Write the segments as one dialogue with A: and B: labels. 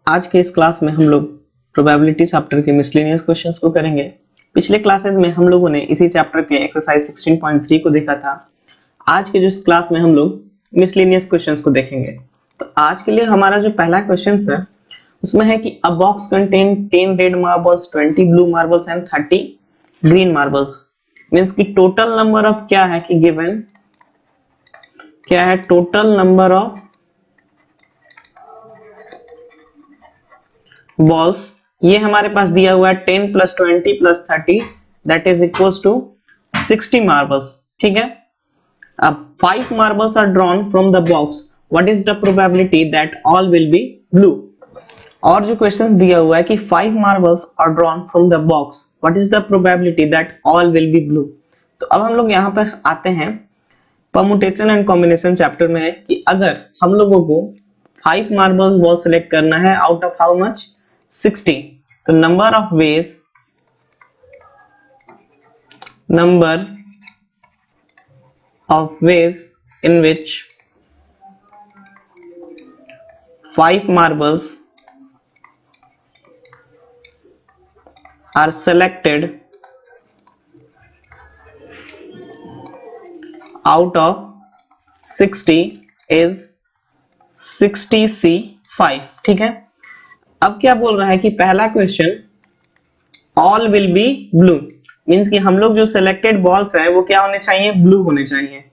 A: आज के इस क्लास में हम लोग प्रोबेबिलिटी चैप्टर के मिसलेनियस क्वेश्चंस को करेंगे। पिछले क्लासेस में हम लोगों ने इसी चैप्टर के एक्सरसाइज 16.3 को देखा था। आज के जो इस क्लास में हम लोग मिसलेनियस क्वेश्चंस को देखेंगे। तो आज के लिए हमारा जो पहला क्वेश्चन है उसमें है कि अ box contain 10 red marbles, 20 blue marbles and 30 green marbles. Means कि टोटल नंबर ऑफ क्या है कि गिवन क्या है, टोटल नंबर ऑफ बॉल्स ये हमारे पास दिया हुआ है 10 plus 20 plus 30 that is equals to 60 marbles. ठीक है, अब 5 marbles are drawn from the box, what is the probability that all will be blue. और जो क्वेश्चंस दिया हुआ है कि 5 marbles are drawn from the box, what is the probability that all will be blue. तो अब हम लोग यहाँ पर आते हैं परमुटेशन एंड कॉम्बिनेशन चैप्टर में, कि अगर हम लोगों को 5 मार्बल्स बॉल सेलेक्ट करना है आउट ऑफ हाउ मच 60, तो number of ways in which 5 marbles are selected out of 60 is 60C5। ठीक है, अब क्या बोल रहा है कि पहला question all will be blue, means कि हम लोग जो सिलेक्टेड बॉल्स है वो क्या होने चाहिए, ब्लू होने चाहिए।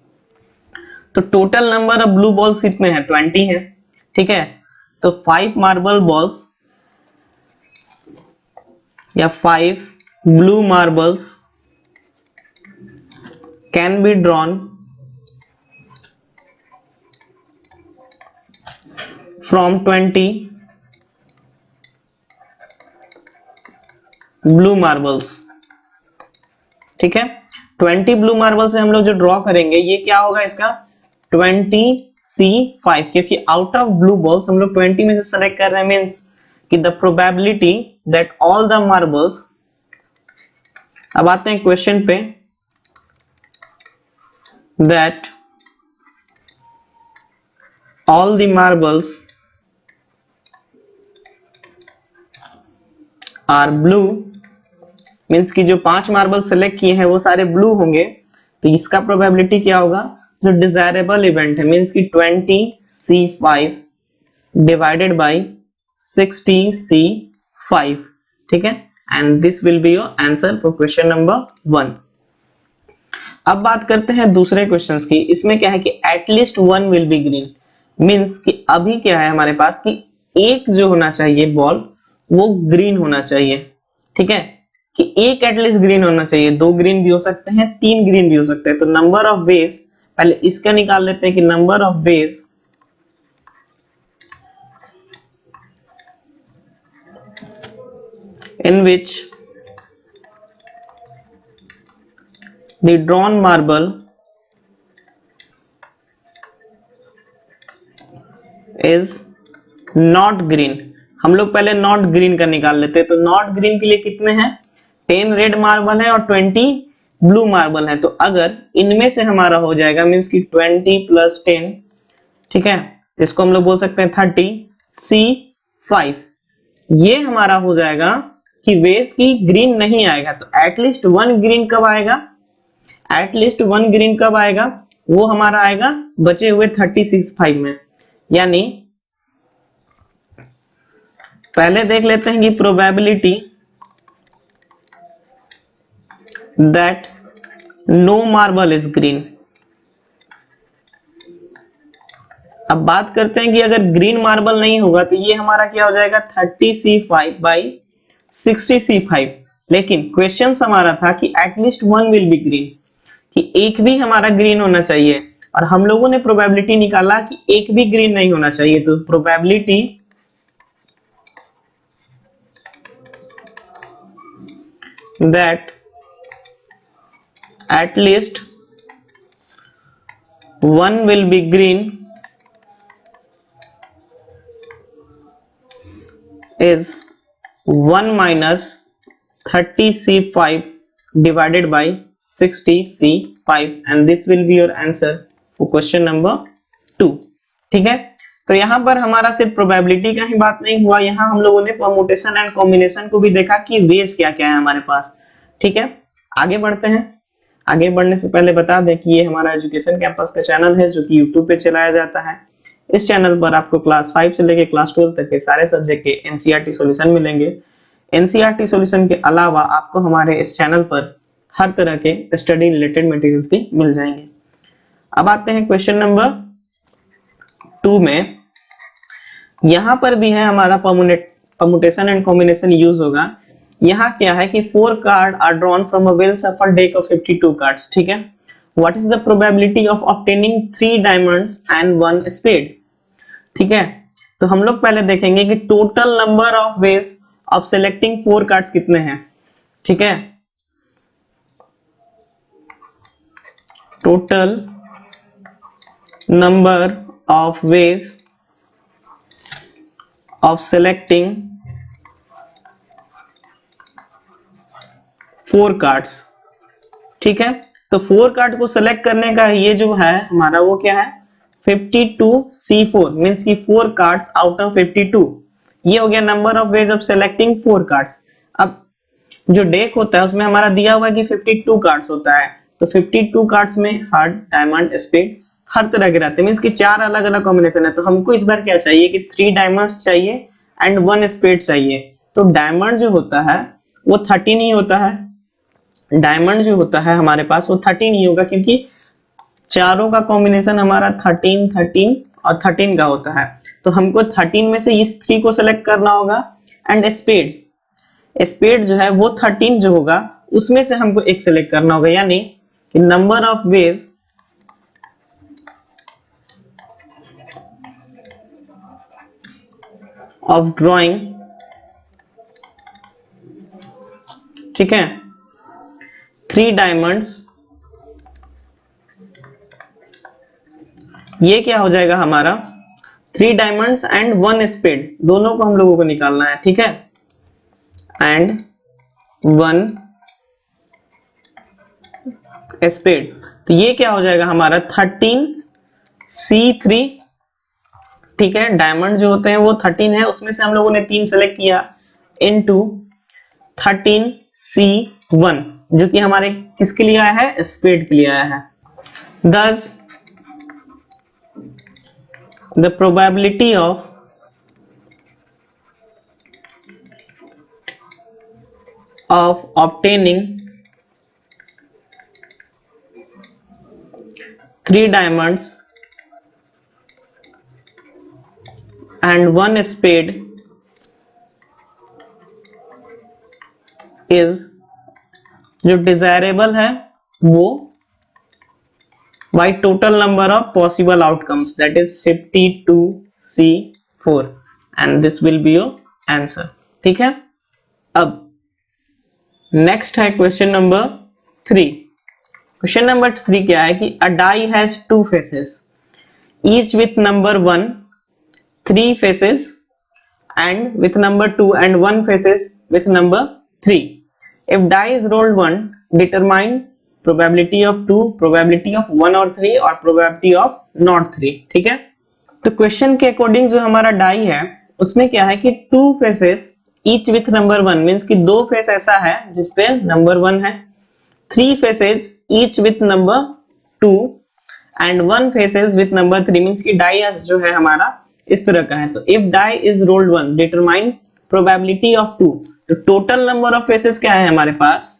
A: तो total number of blue balls कितने हैं, 20 है। ठीक है, तो 5 मार्बल बॉल्स या 5 blue marbles can be drawn from 20 blue marbles. ठीक है, 20 ब्लू मार्बल से हम लोग जो ड्रॉ करेंगे ये क्या होगा, इसका 20C5, क्योंकि आउट ऑफ ब्लू बॉल्स हम लोग 20 में से सेलेक्ट कर रहे हैं, मींस कि the probability that all the marbles. अब आते हैं क्वेश्चन पे, that all the marbles are blue, means कि जो 5 मार्बल सेलेक्ट किए हैं वो सारे ब्लू होंगे। तो इसका प्रोबेबिलिटी क्या होगा, जो डिजायरेबल इवेंट है, मींस कि 20C5 डिवाइडेड बाय 60C5। ठीक है, and this will be your answer for question number 1। अब बात करते हैं दूसरे क्वेश्चंस की। इसमें क्या है कि at least 1 will be green, means कि अभी क्या है हमारे पास कि एक जो होना चाहिए बॉल वो ग्रीन होना चाहिए। ठीक है, कि एक एटलीस्ट ग्रीन होना चाहिए, 2 ग्रीन भी हो सकते हैं, 3 ग्रीन भी हो सकते हैं। तो नंबर ऑफ वेज, पहले इसका निकाल लेते हैं कि number of ways in which the drawn marble is not green. हम लोग पहले नॉट ग्रीन का निकाल लेते हैं। तो नॉट ग्रीन के लिए कितने हैं, 10 रेड मार्बल है और 20 ब्लू मार्बल है। तो अगर इनमें से हमारा हो जाएगा, मींस कि 20 प्लस 10, ठीक है, इसको हम लोग बोल सकते हैं 30C5, ये हमारा हो जाएगा कि वेज की ग्रीन नहीं आएगा। तो एटलीस्ट 1 ग्रीन कब आएगा, एटलीस्ट 1 ग्रीन कब आएगा, वो हमारा आएगा बचे हुए 30C5 में। यानी पहले देख लेते हैं कि probability that no marble is green. अब बात करते हैं कि अगर ग्रीन मार्बल नहीं होगा तो ये हमारा क्या हो जाएगा, 30C5 बाई 60C5। लेकिन क्वेश्चन हमारा था कि एटलीस्ट 1 विल बी ग्रीन, कि एक भी हमारा ग्रीन होना चाहिए, और हम लोगों ने प्रोबेबिलिटी निकाला कि एक भी ग्रीन नहीं होना चाहिए। तो probability that at least 1 will be green is 1 minus 30C5 divided by 60C5, and this will be your answer for question number 2। ठीक है, तो यहाँ पर हमारा सिर्फ प्रोबेबिलिटी का ही बात नहीं हुआ, यहाँ हम लोगों ने परमुटेशन एंड कॉम्बिनेशन को भी देखा कि वेज क्या क्या है हमारे पास। ठीक है, आगे बढ़ते हैं। आगे बढ़ने से पहले बता दें कि ये हमारा एजुकेशन कैंपस का चैनल है जो कि यूट्यूब पे चलाया जाता है। इस चैनल पर आपको क्लास 5 से लेकर क्लास 12 तक के सारे सब्जेक्ट के एनसीईआरटी सॉल्यूशन मिलेंगे। एनसीईआरटी सॉल्यूशन के अलावा आपको हमारे इस चैनल पर हर तरह के स्टडी रिलेटेड मटेरियल्स भी मिल जाएंगे। अब आते हैं क्वेश्चन नंबर 2 में। यहां पर भी है हमारा परमुटेशन एंड कॉम्बिनेशन यूज होगा। यहाँ क्या है कि 4 card are drawn from a well shuffled deck of 52 cards. ठीक है, what is the probability of obtaining 3 diamonds and 1 spade. ठीक है, तो हम लोग पहले देखेंगे कि total number of ways of selecting 4 cards कितने हैं। ठीक है, total number of ways of selecting 4 cards. ठीक है, तो 4 कार्ड को सेलेक्ट करने का ये जो है हमारा वो क्या है 52C4 मींस की 4 कार्ड्स आउट ऑफ 52। ये हो गया number of ways of selecting 4 cards. अब जो डेक होता है उसमें हमारा दिया हुआ है कि 52 कार्ड्स होता है, तो 52 कार्ड्स में हार्ट, डायमंड, स्पेड हर तरह के रहते हैं, मींस की 4 अलग अलग कॉम्बिनेशन है। तो हमको इस बार क्या चाहिए कि 3 डायमंड चाहिए एंड 1 स्पेड चाहिए। तो डायमंड जो होता है वो 13 ही होता है। डायमंड जो होता है हमारे पास वो 13 ही होगा क्योंकि चारों का कॉम्बिनेशन हमारा 13, 13 और 13 का होता है। तो हमको 13 में से इस 3 को सेलेक्ट करना होगा एंड स्पेड जो है वो 13 जो होगा उसमें से हमको एक सेलेक्ट करना होगा, यानी कि number of ways of drawing. ठीक है, 3 डायमंड्स, ये क्या हो जाएगा हमारा 3 डायमंड्स एंड 1 स्पेड, दोनों को हम लोगों को निकालना है। ठीक है, एंड 1 स्पेड, तो ये क्या हो जाएगा हमारा 13C3। ठीक है, डायमंड जो होते हैं वो 13 है, उसमें से हम लोगों ने 3 सेलेक्ट किया इनटू 13C1 जो कि हमारे किसके लिए आया है स्पेड के लिए आया है। Thus the probability of obtaining 3 diamonds and 1 spade is जो डिजायरेबल है वो by total number of possible outcomes, that is 52C4 and this will be your answer। ठीक है, अब नेक्स्ट है क्वेश्चन नंबर 3। क्वेश्चन नंबर 3 क्या है कि a die has 2 faces each with number 1, 3 faces and with number 2 and 1 faces with number 3. If die is rolled 1, determine probability of 2, probability of 1 और 3 और probability of not 3। ठीक है, तो question के according जो हमारा डाई है उसमें क्या है कि 2 faces each with number 1 means कि 2 फेस ऐसा है जिसपे नंबर 1 है, 3 faces each with number 2 and 1 faces with number 3 means कि डाई जो है हमारा इस तरह का है। तो if die is rolled 1 determine probability of 2, तो टोटल नंबर ऑफ फेसेस क्या है हमारे पास,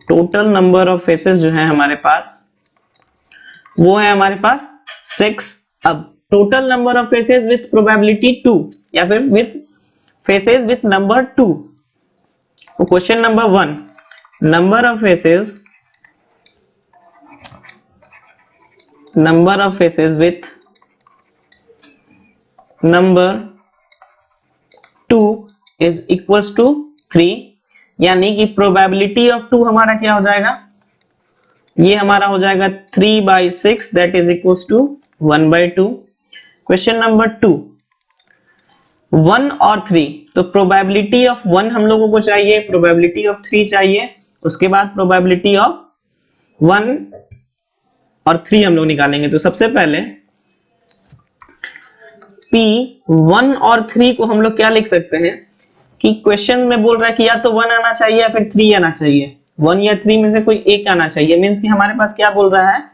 A: टोटल नंबर ऑफ फेसेस जो है हमारे पास वो है हमारे पास 6। अब total number of faces with probability 2 या फिर with faces with number 2। Question number 1, number of faces with number 2 is equals to 3, यानी कि प्रोबेबिलिटी ऑफ 2 हमारा क्या हो जाएगा, ये हमारा हो जाएगा 3/6 that is equals to 1/2। Question number 2, 1 और 3, तो प्रोबेबिलिटी ऑफ 1 हम लोगों को चाहिए, प्रोबेबिलिटी ऑफ 3 चाहिए, उसके बाद प्रोबेबिलिटी ऑफ 1 और 3 हम लोग निकालेंगे। तो सबसे पहले P1 और 3 को हम लोग क्या लिख सकते हैं कि क्वेश्चन में बोल रहा है कि या तो 1 आना चाहिए या फिर 3 आना चाहिए, 1 या 3 में से कोई एक आना चाहिए। मींस कि हमारे पास क्या बोल रहा है,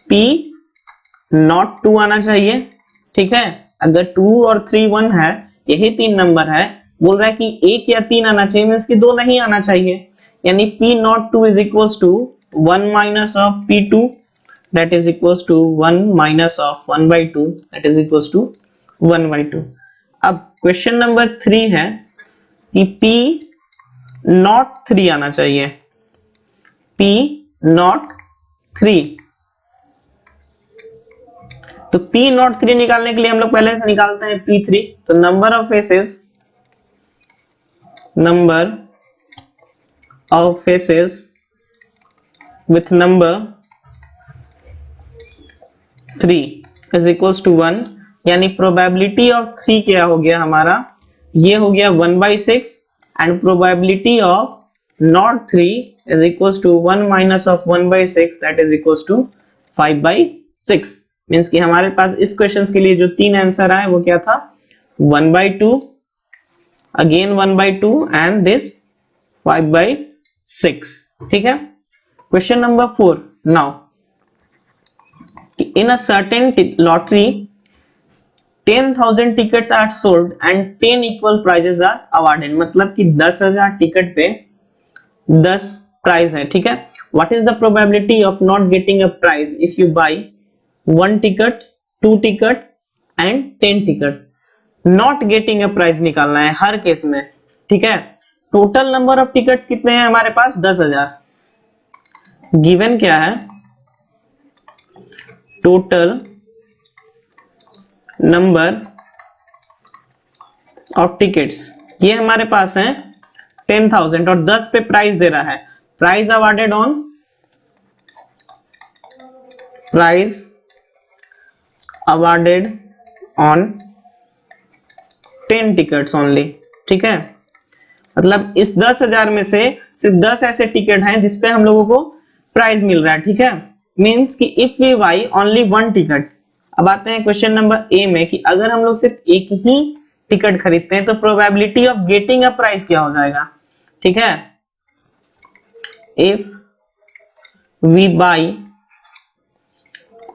A: P02 आना चाहिए। ठीक है, अगर 2 और 3 1 है, यही 3 नंबर है, बोल रहा है कि 1 या 3 आना चाहिए, मींस कि 2 नहीं आना चाहिए। यानी P02 is equals to 1 minus of P2 that is equals to 1 minus of 1 by 2 that is equals to 1 by 2। अब क्वेश्चन नंबर 3 है कि P03 आना चाहिए, P03। तो P03 निकालने के लिए हम लोग पहले से निकालते हैं P3। तो number of faces with number 3 is equals to 1, यानी प्रोबेबिलिटी ऑफ 3 क्या हो गया हमारा, ये हो गया 1/6 and probability of not 3 is equals to 1 minus of 1/6 that is equals to 5/6। Means कि हमारे पास इस क्वेश्चन के लिए जो 3 आंसर आए वो क्या था, 1/2, अगेन 1/2 एंड दिस 5/6। ठीक है, question number 4। Now in a certain lottery 10,000 tickets are sold and 10 equal prizes are awarded। मतलब कि 10,000 टिकट पे 10 प्राइज है। ठीक है, what is the probability of not getting a prize if you buy 1 ticket, 2 ticket and 10 ticket। not getting a prize निकालना है हर case में। ठीक है, टोटल नंबर ऑफ टिकट्स कितने हैं हमारे पास, 10,000। गिवन क्या है, टोटल नंबर ऑफ टिकट्स, ये हमारे पास है 10,000 और 10 पे प्राइस दे रहा है। Price awarded on 10 tickets only. ठीक है, मतलब इस 10,000 में से सिर्फ 10 ऐसे टिकट हैं जिसपे हम लोगों को प्राइस मिल रहा है। ठीक है, मींस कि if we buy only 1 ticket. अब आते हैं क्वेश्चन नंबर ए में कि अगर हम लोग सिर्फ एक ही टिकट खरीदते हैं तो probability of getting a prize क्या हो जाएगा। ठीक है, if we buy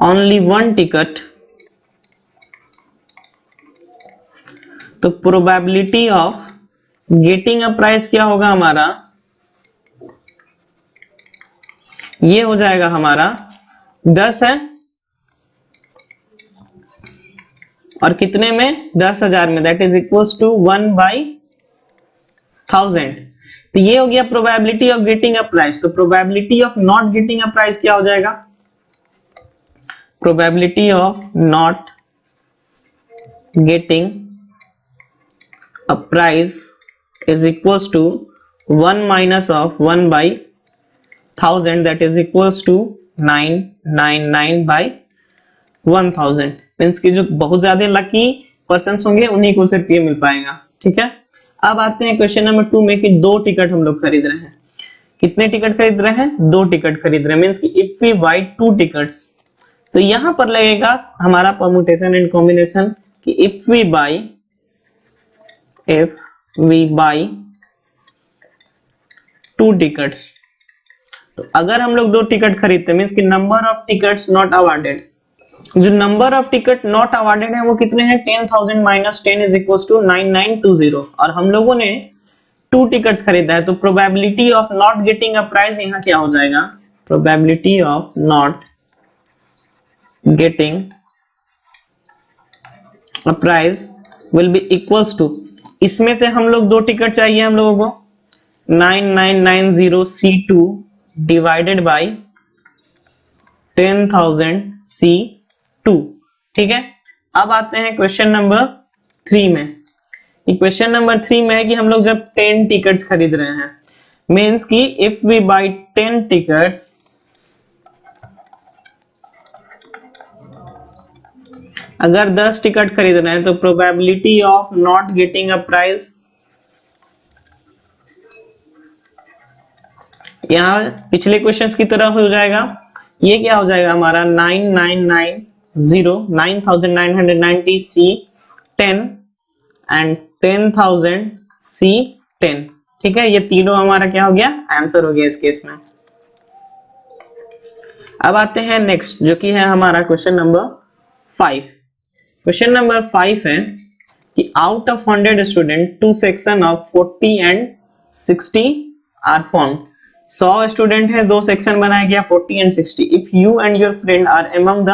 A: only 1 ticket तो probability of getting a prize क्या होगा हमारा, ये हो जाएगा हमारा 10 है और कितने में, 10,000 में, दैट इज इक्वल्स टू 1/1000। तो ये हो गया probability of getting a prize. तो probability of not getting a prize क्या हो जाएगा, probability of not getting a prize is equals to 1 minus of 1/1000 that is equals to 999/1000। Means कि जो बहुत ज्यादा लकी पर्संस होंगे उन्हीं को सिर्फ ये मिल पाएगा। ठीक है, अब आते हैं क्वेश्चन नंबर 2 में कि 2 टिकट हम लोग खरीद रहे हैं। कितने टिकट खरीद रहे हैं, 2 टिकट खरीद रहे हैं। मींस कि इफ वी बाय 2 टिकट्स तो यहां पर लगेगा हमारा परम्यूटेशन एंड कॉम्बिनेशन कि इफ वी बाय 2 टिकट्स। तो अगर हम लोग 2 टिकट खरीदते हैं मींस कि number of tickets not awarded, जो number of ticket not awarded है वो कितने हैं, 10,000 माइनस 10 इज इक्वल्स टू 9920 और हम लोगों ने 2 टिकट्स खरीदा है। तो probability of not getting a prize यहाँ क्या हो जाएगा, probability of not getting a prize will be equals to, इसमें से हम लोग 2 टिकट चाहिए हम लोगों को, 9990 C2 डिवाइडेड बाय 10,000 C2। ठीक है, अब आते हैं क्वेश्चन नंबर 3 में। क्वेश्चन नंबर 3 में है कि हम लोग जब 10 टिकट्स खरीद रहे हैं मींस कि इफ वी बाय 10 टिकट्स अगर 10 टिकट खरीद रहे हैं तो probability of not getting a price, यहां पिछले क्वेश्चंस की तरह हो जाएगा, ये क्या हो जाएगा हमारा 999 0, 9990 C10 एंड 10,000 C10। ठीक है, ये तीनों हमारा क्या हो गया, आंसर हो गया इस केस में। अब आते हैं नेक्स्ट, जो कि है हमारा क्वेश्चन नंबर 5। क्वेश्चन नंबर 5 है कि out of 100 student to section of 40 and 60 are form. 100 student है, दो सेक्शन बनाया गया 40 and 60। If you and your friend are among the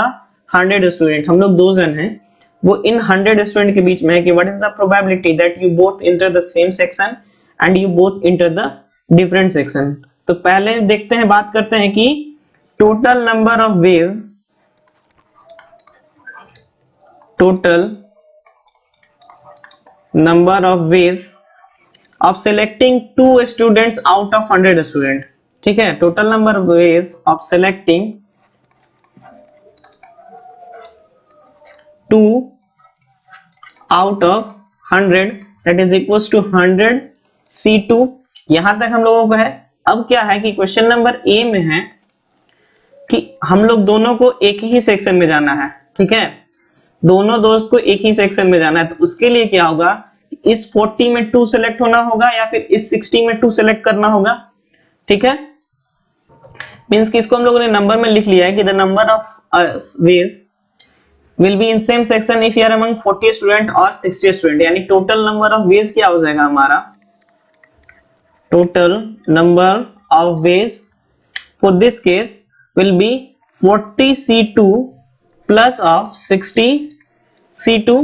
A: 100 student, हम लोग 2 जन हैं, वो इन 100 स्टूडेंट के बीच में है कि what is the probability that you both enter the same section and you both enter the different section. तो पहले देखते हैं, बात करते हैं कि total number of ways of selecting 2 students out of 100 student। ठीक है, total number of ways of selecting 2 out of 100 that is equals to 100 C2। यहां तक हम लोगों को है। अब क्या है कि क्वेश्चन नंबर ए में है कि हम लोग दोनों को एक ही सेक्शन में जाना है। ठीक है, दोनों दोस्त को एक ही सेक्शन में जाना है, तो उसके लिए क्या होगा, इस 40 में 2 सेलेक्ट होना होगा या फिर इस 60 में 2 सेलेक्ट करना होगा। ठीक है, मींस कि इसको हम लोगों ने नंबर में लिख लिया है कि the number of ways will be in same section if you are among 40 student और 60 स्टूडेंट। यानी टोटल नंबर ऑफ वेज क्या हो जाएगा हमारा, total number of ways for this case will be 40 C2 plus of 60 C2।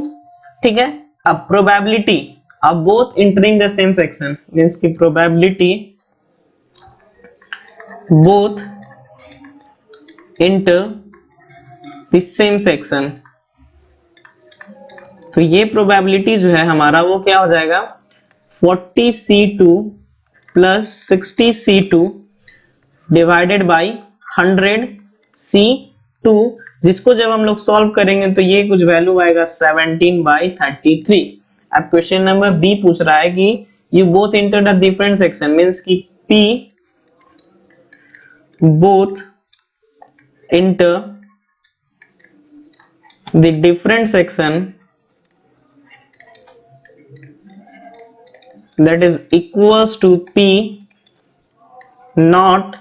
A: ठीक है, अब probability of both entering the same section means की probability both enter the same section। तो ये probability जो है हमारा वो क्या हो जाएगा, 40 C2 plus 60 C2 divided by 100 C2, जिसको जब हम लोग सॉल्व करेंगे तो ये कुछ वैल्यू आएगा 17/33। अब क्वेश्चन नंबर बी पूछ रहा है कि you both enter the different section means कि P both enter the different section that is equals to P not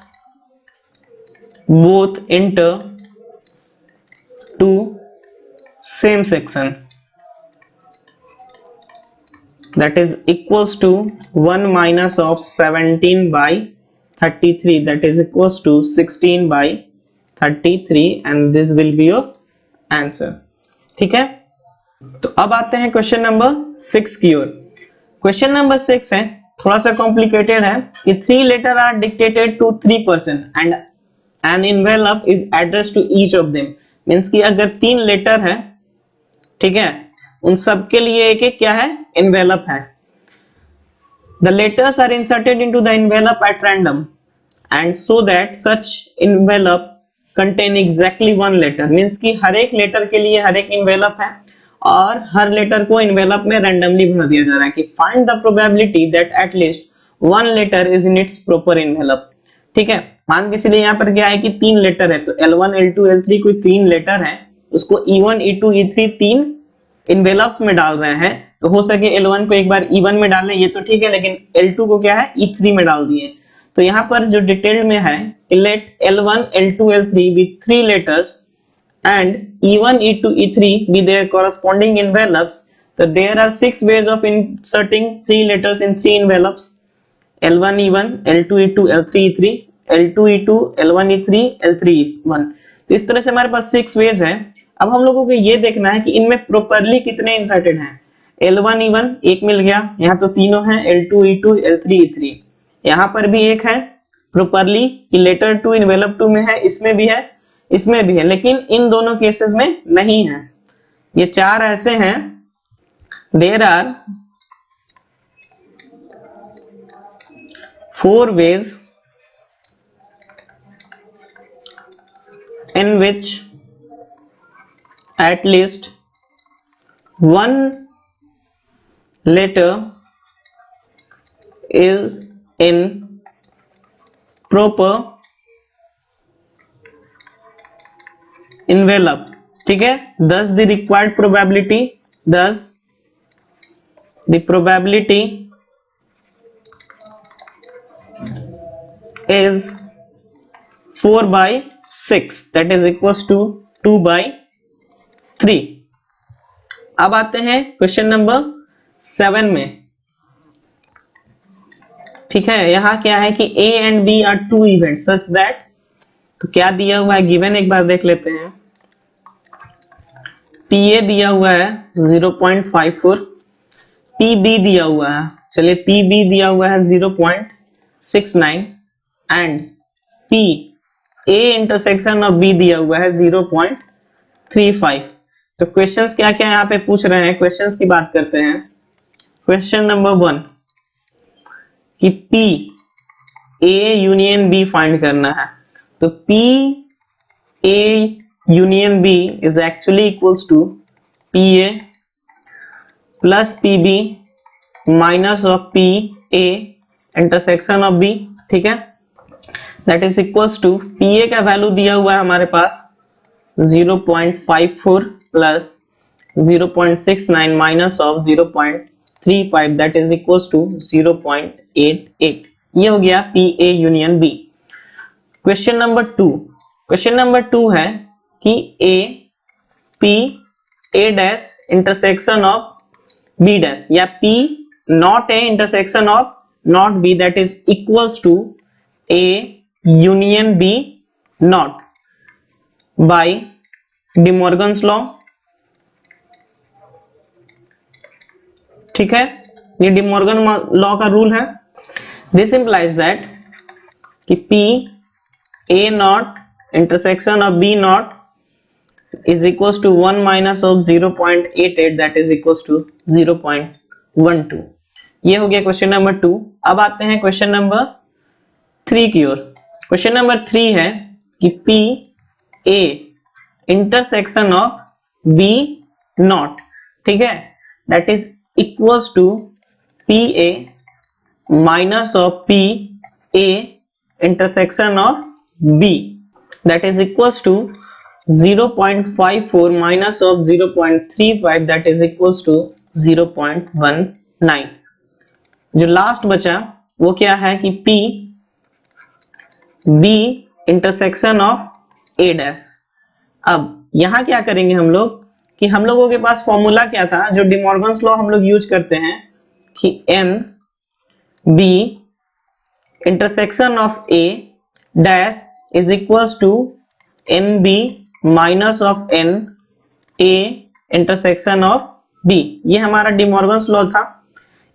A: both enter to same section that is equals to 1 minus of 17/33 that is equals to 16/33 and this will be your answer। ठीक है, तो अब आते हैं question number 6 की ओर। Question number 6 है, थोड़ा सा कॉम्प्लिकेटेड है कि 3 letter are dictated to 3 person and an envelope is addressed to each of them। मींस कि अगर 3 लेटर है, ठीक है, उन सब के लिए एक एक क्या है, एनवेलप है। The letters are inserted into the envelope at random and so that such envelope contain exactly one letter। Means कि हर एक लेटर के लिए हर एक एनवेलप है और हर लेटर को एनवेलप में रैंडमली भर दिया जा रहा है कि find the probability that at least one letter is in its proper envelope। ठीक है, मान के चलिए यहाँ पर क्या है कि 3 लेटर है, तो L1 L2 L3 कोई 3 लेटर है, उसको E1 E2 E3 3 इनवेलप्स में डाल रहे हैं। तो हो सके L1 को एक बार E1 में डालें, ये तो ठीक है, लेकिन L2 को क्या है E3 में डाल दिए। तो यहाँ पर जो डिटेल्ड में है, let L1 L2 L3 with 3 letters and E1 E2 E3 be their corresponding envelopes। तो there are 6 ways of inserting 3 letters in 3 envelopes, L1 E1 L2 E2 L3 E3 L2 E2 L1 E3 L3 E1। तो इस तरह से हमारे पास 6 veg है। अब हम लोगों को ये देखना है कि इनमें प्रॉपर्ली कितने इंसर्टेड हैं। L1 E1 एक मिल गया, यहाँ तो तीनों हैं L2 E2 L3 E3, यहाँ पर भी एक है प्रॉपर्ली कि लेटर 2 इनवेलप 2 में है, इसमें भी है, इसमें भी है, लेकिन इन दोनों केसेस में नहीं है। ये 4 ऐसे हैं, there are 4 ways in which at least one letter is in proper envelope। ठीक है, thus the required probability, thus the probability is 4/6 that is equals to 2/3। अब आते हैं क्वेश्चन नंबर 7 में। ठीक है, यहां क्या है कि A and B are two events such that, तो क्या दिया हुआ है गिवन एक बार देख लेते हैं। PA दिया हुआ है 0.54, PB दिया हुआ है, चलिए PB दिया हुआ है 0.69 and PA intersection of B दिया हुआ है 0.35। तो क्वेश्चंस क्या क्या यहाँ पे पूछ रहे हैं, क्वेश्चंस की बात करते हैं। क्वेश्चन नंबर 1 कि PA यूनियन B फाइंड करना है, तो PA union B is actually equals to PA plus PB minus of PA intersection of B। ठीक है, that is equals to PA का वैल्यू दिया हुआ है हमारे पास 0.54 plus 0.69 minus of 0.35 that is equals to 0.88। ये हो गया PA union B। Question number 2, question number 2 है कि A dash intersection of B dash या P not A intersection of not B that is equals to A union B not by De Morgan's law. ठीक है, ये De Morgan law का rule है। This implies that कि P A not intersection of B not is equals to 1 minus of 0.88 that is equals to 0.12। ये हो गया question number 2। अब आते हैं क्वेश्चन नंबर 3 की ओर। क्वेश्चन नंबर 3 है कि P A intersection of B not, ठीक है, that is equals to P A minus of P A intersection of B that is equals to 0.54 minus of 0.35 that is equals to 0.19। जो last बचा वो क्या है कि P B intersection of A dash. अब यहां क्या करेंगे हम लोग कि हम लोगों के पास फॉर्मूला क्या था जो डी मॉर्गन्स लॉ हम लोग यूज करते हैं कि N B intersection of A dash is equals to NB minus of N A intersection of B। ये हमारा डी मॉर्गन्स लॉ था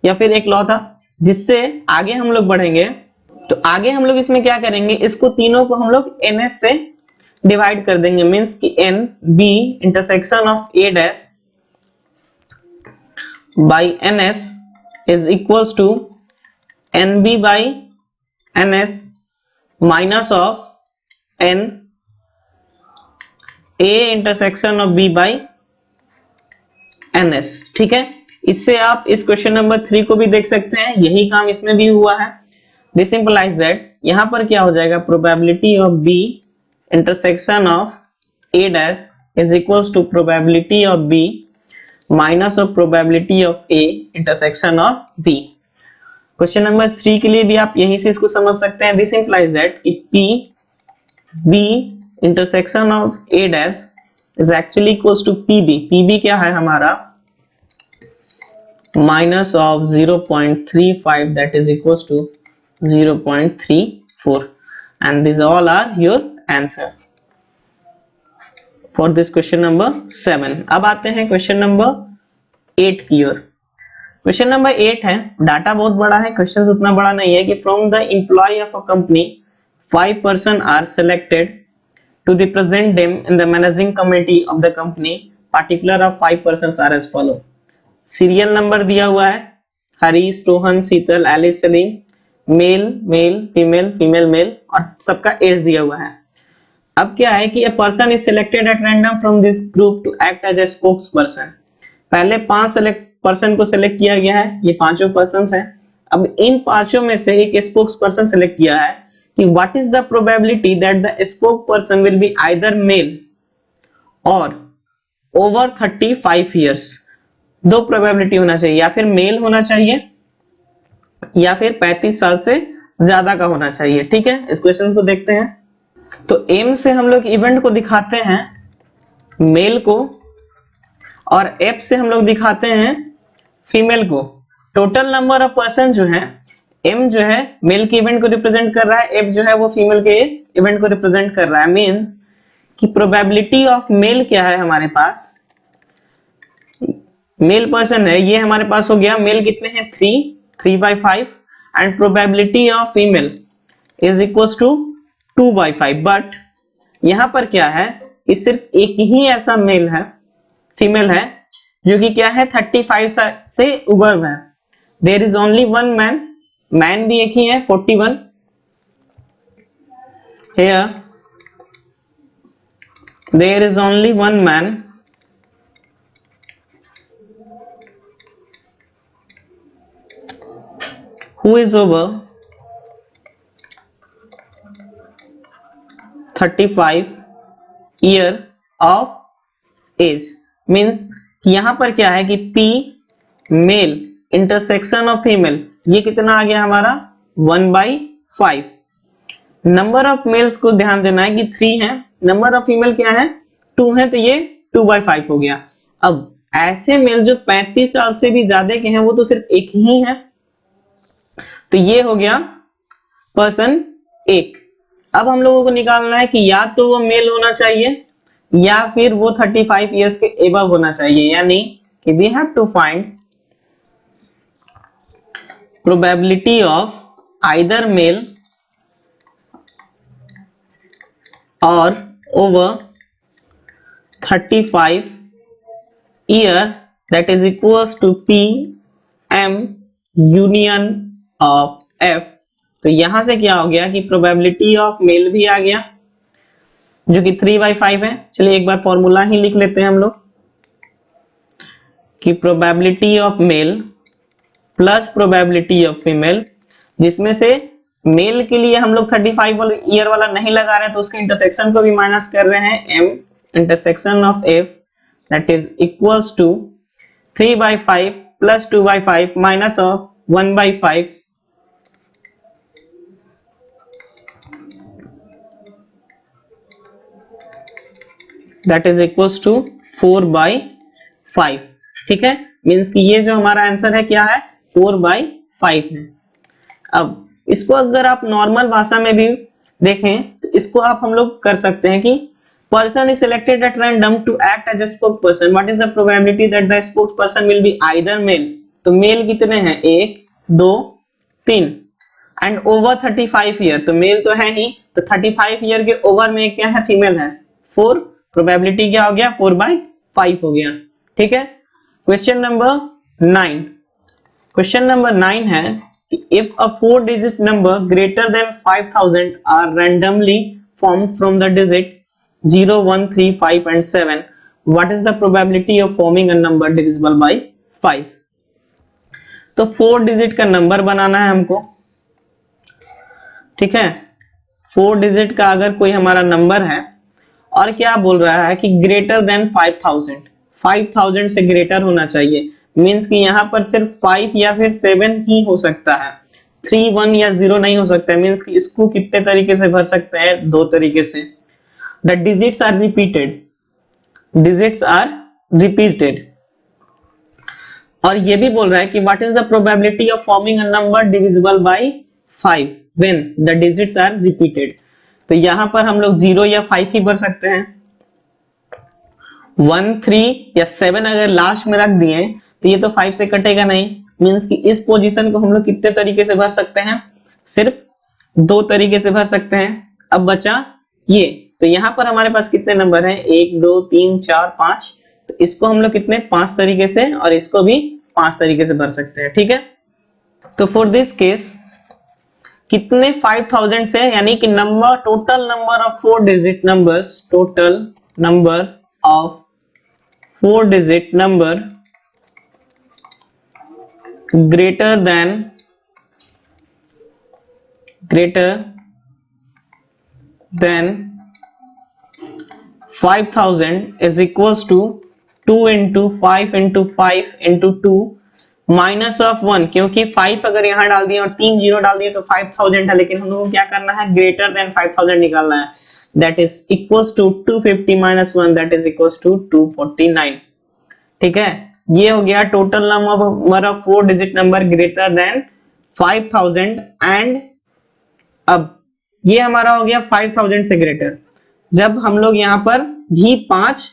A: या फिर एक लॉ था जिससे आगे हम लोग बढ़ेंगे। तो आगे हम लोग इसमें क्या करेंगे, इसको तीनों को हम लोग NS से डिवाइड कर देंगे, मींस कि NB intersection of A dash by NS is equals to NB by NS minus of N A intersection of B by NS। ठीक है, इससे आप इस क्वेश्चन नंबर 3 को भी देख सकते हैं, यही काम इसमें भी हुआ है। दिस इंप्लाइज दैट यहां पर क्या हो जाएगा, probability of B intersection of A dash is equals to probability of B minus of probability of A intersection of B। Question number 3 के लिए भी आप यही से इसको समझ सकते हैं। दिस इंप्लाइज दैट कि P B intersection of A dash is actually equals to PB। PB क्या है हमारा minus of 0.35 that is equals to 0.34 and this all are your answer for this question number 7। अब आते हैं question number 8 की ओर। Question number 8 है, data बहुत बड़ा है, क्वेश्चन उतना बड़ा नहीं है कि from the employ of a company 5 person are selected to represent them in the managing committee of the company. Particular of 5 persons are as follow। Serial number दिया हुआ है, Harish, Rohan, Sheetal, Alice, Salim, male male female female male, और सबका as दिया हुआ है। अब क्या है कि a person is selected at random from this group to act as a spokesperson। पहले 5 पर्सन को सेलेक्ट किया गया है, ये पांचों पर्सन हैं। अब इन पांचों में से एक स्पोक्स पर्सन सेलेक्ट किया है कि what is the probability that the spokesperson will be either male or over 35 years. दो प्रोबेबिलिटी होना चाहिए, या फिर मेल होना चाहिए या फिर 35 साल से ज्यादा का होना चाहिए। ठीक है, इस क्वेश्चन को देखते हैं। तो एम से हम लोग इवेंट को दिखाते हैं मेल को, और एफ से हम लोग दिखाते हैं फीमेल को। टोटल नंबर ऑफ पर्सन जो है, एम जो है मेल के इवेंट को रिप्रेजेंट कर रहा है, एफ जो है वो फीमेल के इवेंट को रिप्रेजेंट कर रहा है। मींस कि प्रोबेबिलिटी ऑफ मेल क्या है हमारे पास, मेल पर्सन है ये हमारे पास हो गया। मेल कितने हैं, 3/5 and probability of female is equal to 2/5। But यहां पर क्या है कि सिर्फ एक ही ऐसा मेल है, फीमेल है, जो कि क्या है 35 से ऊपर है। There is only one man, man भी एक ही है 41। Here there is only one man who is over 35 year of age। Means यहां पर क्या है कि P male intersection of female, ये कितना आ गया हमारा 1/5। नंबर ऑफ मेल्स को ध्यान देना है कि 3 है, नंबर ऑफ फीमेल क्या है 2 है, तो ये 2/5 हो गया। अब ऐसे मेल जो 35 साल से भी ज्यादा के हैं वो तो सिर्फ एक ही है, तो ये हो गया पर्सन एक। अब हम लोगों को निकालना है कि या तो वो मेल होना चाहिए या फिर वो 35 इयर्स के एबव होना चाहिए, यानी कि we have to find probability of either male और over 35 years, that is equals to P M union of F। तो यहां से क्या हो गया कि प्रोबेबिलिटी ऑफ मेल भी आ गया जो कि 3/5 है। चलिए एक बार फॉर्मूला ही लिख लेते हैं हम लोग कि probability of male plus probability of female, जिसमें से मेल के लिए हम लोग 35 ईयर वाला नहीं लगा रहे हैं, तो उसके इंटरसेक्शन को भी माइनस कर रहे हैं, m intersection of f that is equals to 3/5 plus 2/5 minus of 1/5 that is equals to 4/5। ठीक है, मींस कि ये जो हमारा आंसर है क्या है 4/5 है। अब इसको अगर आप नॉर्मल भाषा में भी देखें तो इसको आप हम लोग कर सकते हैं कि person is selected at random to act as a spokesperson, what is the probability that the spokesperson will be either male। तो मेल कितने हैं 1 2 3 एंड ओवर 35 ईयर, तो मेल तो है ही, तो 35 ईयर के ओवर में क्या है फीमेल है 4, प्रोबेबिलिटी क्या हो गया 4/5 हो गया। ठीक है, क्वेश्चन नंबर 9। क्वेश्चन नंबर 9 है कि if a 4-digit number greater than 5000 are randomly formed from the digit 0 1 3 5 and 7, what is the probability of forming a number divisible by 5। तो 4 डिजिट का नंबर बनाना है हमको। ठीक है, 4 डिजिट का अगर कोई हमारा नंबर है और क्या बोल रहा है कि ग्रेटर देन 5000 से ग्रेटर होना चाहिए, मींस कि यहां पर सिर्फ 5 या फिर 7 ही हो सकता है, 3 1 या 0 नहीं हो सकता है। मींस कि इसको कितने तरीके से भर सकते हैं, दो तरीके से। The digits are repeated, digits are repeated। और ये भी बोल रहा है कि what is the probability of forming a number divisible by 5 when the digits are repeated। तो यहां पर हम लोग 0 या 5 ही भर सकते हैं। 1 3 या 7 अगर लास्ट में रख दिए तो ये तो 5 से कटेगा नहीं, मींस कि इस पोजीशन को हम लोग कितने तरीके से भर सकते हैं, सिर्फ दो तरीके से भर सकते हैं। अब बचा ये, तो यहां पर हमारे पास कितने नंबर हैं 1 2 3 4 5, तो इसको हम लोग कितने 5 तरीके से और इसको भी 5 तरीके से भर सकते हैं। ठीक है, तो फॉर दिस केस कितने 5000 से, यानी कि number total number of 4 digit numbers, total number of 4 digit number greater than 5000 is equals to 2 into 5 into 5 into 2 minus of 1, क्योंकि 5 अगर यहाँ डाल दिए और 3 जीरो डाल दिए तो 5000 है, लेकिन हम लोगों को क्या करना है, ग्रेटर देन 5000 निकालना है। That is equals to 250 minus 1, that is equals to 249। ठीक है, ये हो गया total number of 4 digit number greater than 5000। And अब ये हमारा हो गया 5000 से ग्रेटर। जब हम लोग यहाँ पर भी 5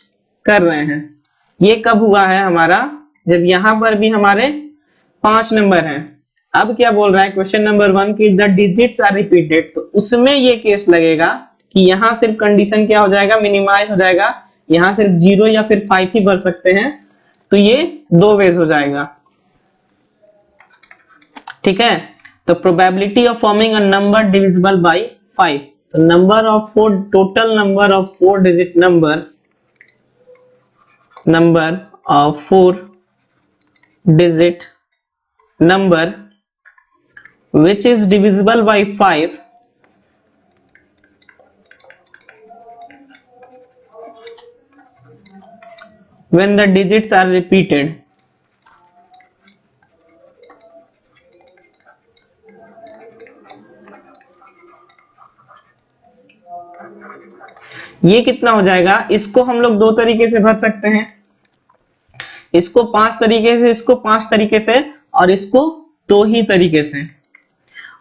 A: कर रहे हैं, ये कब हुआ है हमारा, जब यहाँ पर भी हमारे 5 नंबर हैं। अब क्या बोल रहा है क्वेश्चन नंबर 1 की द डिजिट्स आर रिपीटेड, तो उसमें ये केस लगेगा कि यहाँ सिर्फ कंडीशन क्या हो जाएगा, मिनिमाइज हो जाएगा, यहाँ सिर्फ 0 या फिर 5 ही भर सकते हैं, तो ये 2 वेज हो जाएगा। ठीक है, तो probability of forming a number divisible by 5, तो number of 4, total number of 4 digit numbers, number of 4 digit number which is divisible by 5 when the digits are repeated। ये कितना हो जाएगा, इसको हम लोग 2 तरीके से भर सकते हैं, इसको 5 तरीके से, इसको 5 तरीके से, और इसको 2 ही तरीके से,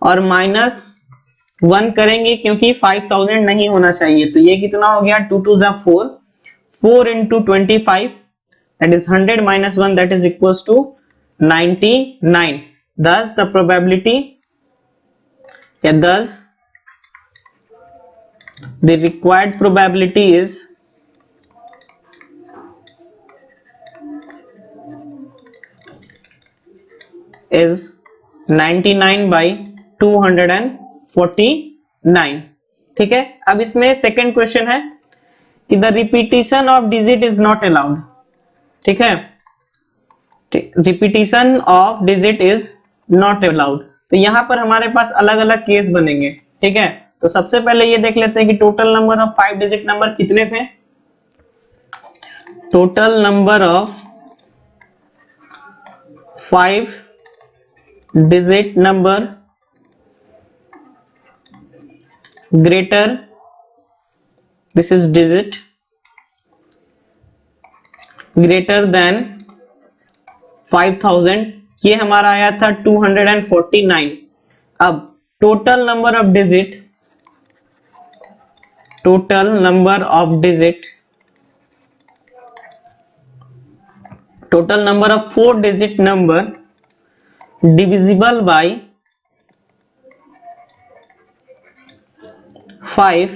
A: और -1 करेंगे क्योंकि 5000 नहीं होना चाहिए। तो ये कितना हो गया, 2 2 जा 4, 4 into 25 that is 100 minus 1 that is equals to 99। thus the probability, thus the required probability is 99 by 249। ठीक है, अब इसमें सेकंड क्वेश्चन है कि the repetition of digit is not allowed. ठीक है, repetition of digit is not allowed, तो यहां पर हमारे पास अलग अलग केस बनेंगे। ठीक है, तो सबसे पहले ये देख लेते हैं कि total number of 5 digit number कितने थे। Total number of 5 digit number greater, this is digit greater than 5000, ये हमारा आया था 249। अब total number of digit, total number of digit, total number of 4 digit number divisible by 5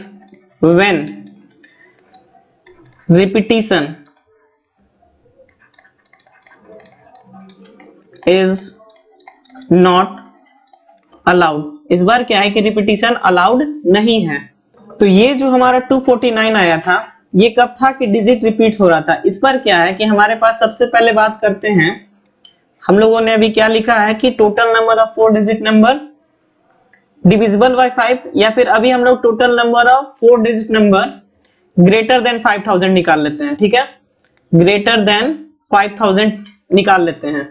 A: when repetition is not allowed। इस बार क्या है कि repetition allowed नहीं है। तो ये जो हमारा 249 आया था, ये कब था कि डिजिट रिपीट हो रहा था। इस पर क्या है कि हमारे पास सबसे पहले बात करते हैं, हम लोगों ने अभी क्या लिखा है कि total number of 4 digit number divisible by 5, या फिर अभी हम लोग total number of 4 digit number greater than 5000 निकाल लेते हैं। ठीक है, ग्रेटर देन 5000 निकाल लेते हैं,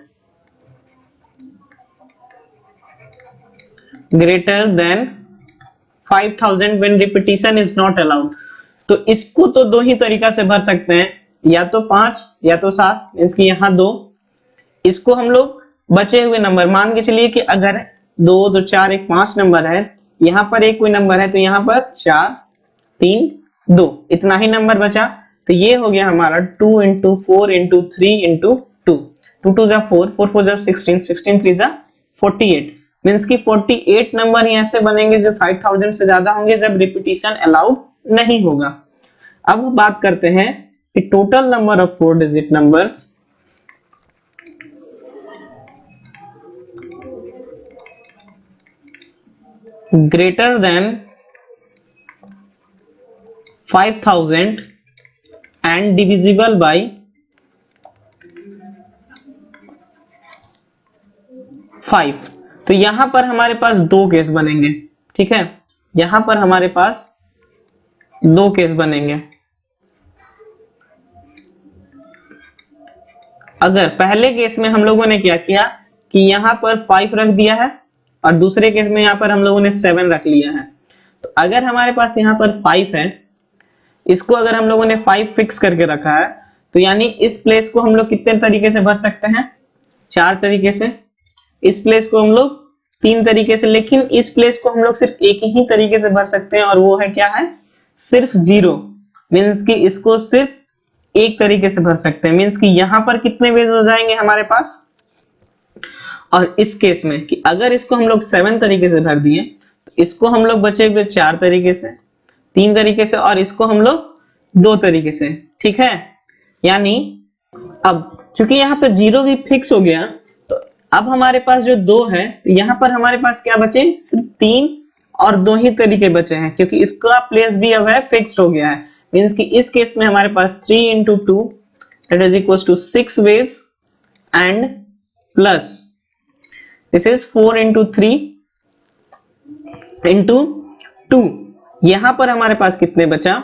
A: greater than 5000 when repetition is not allowed. तो इसको तो 2 ही तरीका से भर सकते हैं, या तो 5 या तो 7, मींस कि यहाँ 2। इसको हम लोग बचे हुए नंबर मान के चलिए कि अगर 2 तो 4 1 5 नंबर है, यहाँ पर एक कोई नंबर है, तो यहाँ पर 4 3 2 इतना ही नंबर बचा। तो ये हो गया हमारा 2 into 4 into 3 into 2, 2 2 जा 4, 4 4 जा 16, 16 3 जा 48, मींस कि 48 नंबर ही ऐसे बनेंगे जो 5000 से ज्यादा होंगे जब रिपीटिशन अलाउड नहीं होगा। अब बात करते हैं कि total number of 4 digit numbers greater than 5000 and divisible by 5। तो यहां पर हमारे पास 2 केस बनेंगे। ठीक है, यहां पर हमारे पास 2 केस बनेंगे। अगर पहले केस में हम लोगों ने क्या किया कि यहाँ पर 5 रख दिया है और दूसरे केस में यहाँ पर हम लोगों ने 7 रख लिया है, तो अगर हमारे पास यहाँ पर 5 है, इसको अगर हम लोगों ने 5 फिक्स करके रखा है, तो यानी इस प्लेस को हम लोग कितने तरीके से भर सकते हैं? 4 तरीके से। इस प्लेस को हम लोग 3 तरीके से, लेकिन इस प्लेस को हम लोग सिर्फ एक ही तरीके से भर सकते हैं, और वो है क्या है? सिर्फ 0। मीन्स कि इसको सिर्फ एक तरीके से भर सकते हैं। मीन्स कि यहां पर कितने वेज हो जाएंगे हमारे पास? और इस केस में कि अगर इसको हम लोग 7 तरीके से भर दिए, तो इसको हम लोग बचे हुए 4 तरीके से, 3 तरीके से, और इसको हम लोग 2 तरीके से। ठीक है, यानी अब चूंकि यहाँ पे 0 भी फिक्स हो गया, तो अब हमारे पास जो 2 है, तो यहाँ पर हमारे पास क्या बचे? सिर्फ 3 और 2 ही तरीके बचे हैं, क्योंकि इसका प्लेस भी अब है फिक्स्ड हो गया है। मीन्स कि इस केस में हमारे पास 3 into 2 that is equals to 6 ways and plus this is 4 into 3 into 2। यहां पर हमारे पास कितने बचा?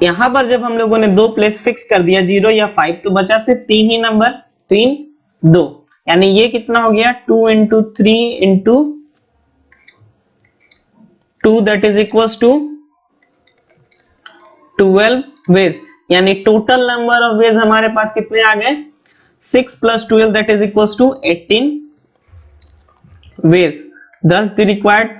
A: यहां पर जब हम लोगों ने 2 प्लेस फिक्स कर दिया, 0 या 5, तो बचा सिर्फ 3 ही नंबर, 3 2, यानी ये कितना हो गया? 2 into 3 into 2 that is equals to 12 ways. यानी टोटल नंबर ऑफ वेज हमारे पास कितने आ गए? 6 plus 12 that is equals to 18 ways। thus the required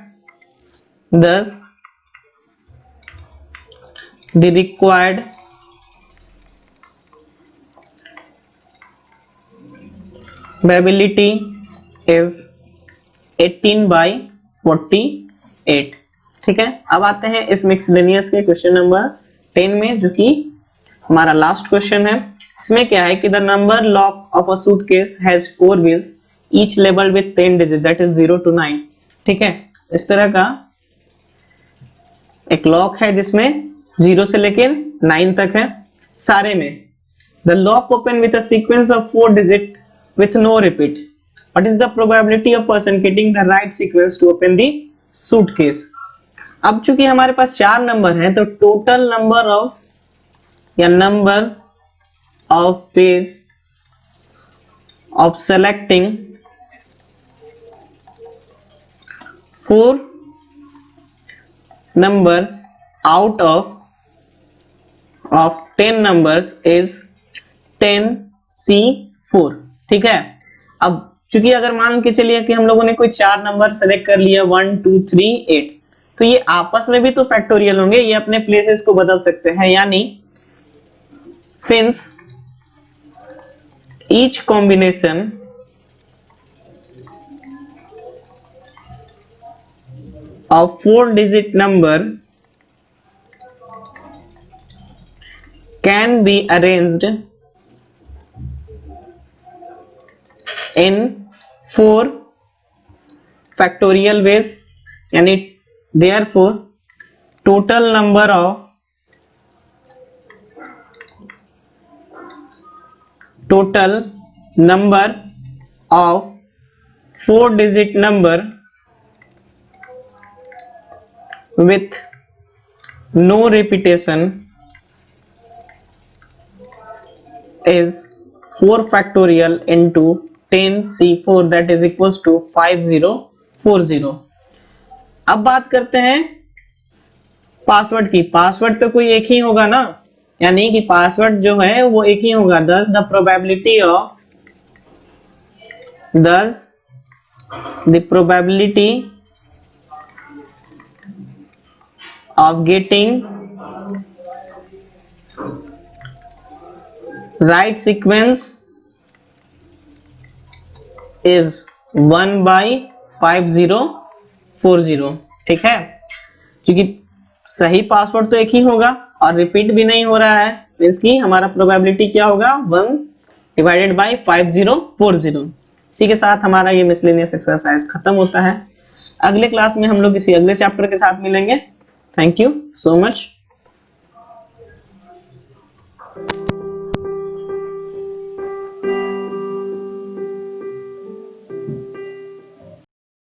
A: probability is 18/48। ठीक है, अब आते हैं इस मिक्सलेनियस के क्वेश्चन नंबर 10 में, जो कि हमारा लास्ट क्वेश्चन है। इसमें क्या है कि the number lock of a suitcase has 4 wheels each labelled with 10 digit that is 0 to 9। ठीक है, इस तरह का एक लॉक है जिसमें 0 से लेकर 9 तक है सारे में। The lock open with a sequence of 4 digit with no repeat. What is the probability of person getting the right sequence to open the suitcase? अब चूंकि हमारे पास 4 नंबर हैं, तो total number of ways of selecting 4 numbers out of 10 numbers is 10C4। ठीक है, अब चूंकि अगर मान के चलिए कि हम लोगों ने कोई 4 नंबर सेलेक्ट कर लिया, 1 2 3 8, तो ये आपस में भी तो फैक्टोरियल होंगे, ये अपने प्लेसेस को बदल सकते हैं। यानी since each combination of 4 digit number can be arranged in 4 factorial ways, यानी therefore total number of 4 digit number with no repetition is 4 factorial into 10C4 that is equals to 5040। अब बात करते हैं पासवर्ड की। पासवर्ड तो कोई एक ही होगा ना, यानी कि पासवर्ड जो है वो एक ही होगा। thus the probability of getting right sequence is 1/5040। ठीक है, क्योंकि सही पासवर्ड तो एक ही होगा और रिपीट भी नहीं हो रहा है, मींस कि हमारा प्रोबेबिलिटी क्या होगा? 1/5040। इसी के साथ हमारा ये मिसलेनियस एक्सरसाइज खत्म होता है। अगले क्लास में हम लोग किसी अगले चैप्टर के साथ मिलेंगे। Thank you so much.